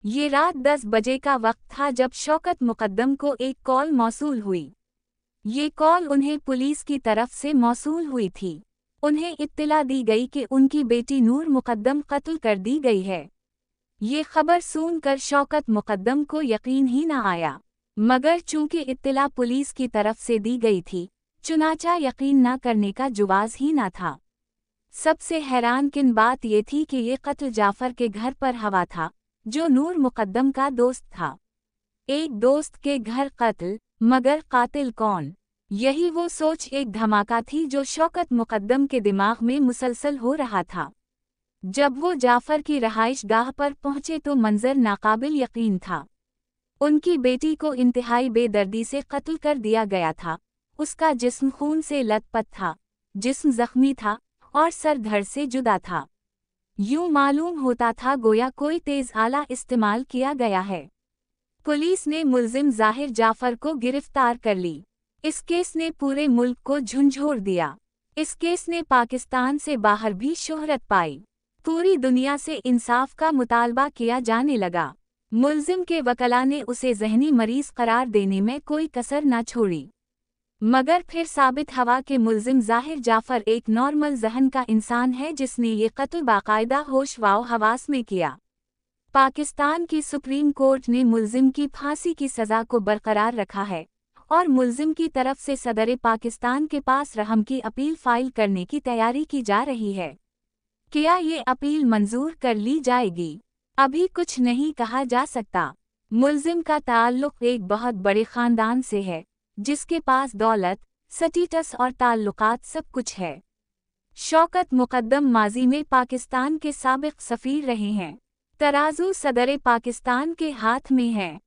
ये रात 10 बजे का वक्त था जब शौकत मुकद्दम को एक कॉल मौसूल हुई। ये कॉल उन्हें पुलिस की तरफ से मौसूल हुई थी। उन्हें इत्तला दी गई कि उनकी बेटी नूर मुकद्दम कत्ल कर दी गई है। ये खबर सुनकर शौकत मुकद्दम को यकीन ही न आया, मगर चूंकि इत्तला पुलिस की तरफ से दी गई थी, चुनाचा यकीन न करने का जुवाज ही न था। सबसे हैरानकिन बात ये थी कि ये कत्ल जाफर के घर पर हुआ था, जो नूर मुकद्दम का दोस्त था। एक दोस्त के घर कत्ल, मगर कातिल कौन? यही वो सोच एक धमाका थी जो शौकत मुकद्दम के दिमाग में मुसलसल हो रहा था। जब वो जाफर की रहाइश गाह पर पहुंचे तो मंजर नाकाबिल यकीन था। उनकी बेटी को इंतहाई बेदर्दी से कत्ल कर दिया गया था। उसका जिस्म खून से लथपथ था, जिस्म जख्मी था और सर धड़ से जुदा था। यूं मालूम होता था गोया कोई तेज आला इस्तेमाल किया गया है। पुलिस ने मुल्जिम ज़ाहिर जाफर को गिरफ्तार कर ली। इस केस ने पूरे मुल्क को झंझोर दिया। इस केस ने पाकिस्तान से बाहर भी शोहरत पाई। पूरी दुनिया से इंसाफ का मुतालबा किया जाने लगा। मुल्जिम के वकला ने उसे ज़हनी मरीज करार देने में कोई कसर न छोड़ी। मगर फिर साबित हुआ कि मुल्जिम ज़ाहिर जाफर एक नॉर्मल ज़हन का इंसान है जिसने ये कत्ल बाकायदा होश व हवास में किया। पाकिस्तान की सुप्रीम कोर्ट ने मुल्जिम की फांसी की सज़ा को बरकरार रखा है और मुल्जिम की तरफ से सदर पाकिस्तान के पास रहम की अपील फाइल करने की तैयारी की जा रही है। क्या ये अपील मंजूर कर ली जाएगी? अभी कुछ नहीं कहा जा सकता। मुल्जिम का ताल्लुक एक बहुत बड़े ख़ानदान से है, जिसके पास दौलत, स्टेटस और ताल्लुकात सब कुछ है। शौकत मुकद्दम माजी में पाकिस्तान के साबिक सफ़ीर रहे हैं। तराजू सदर पाकिस्तान के हाथ में है।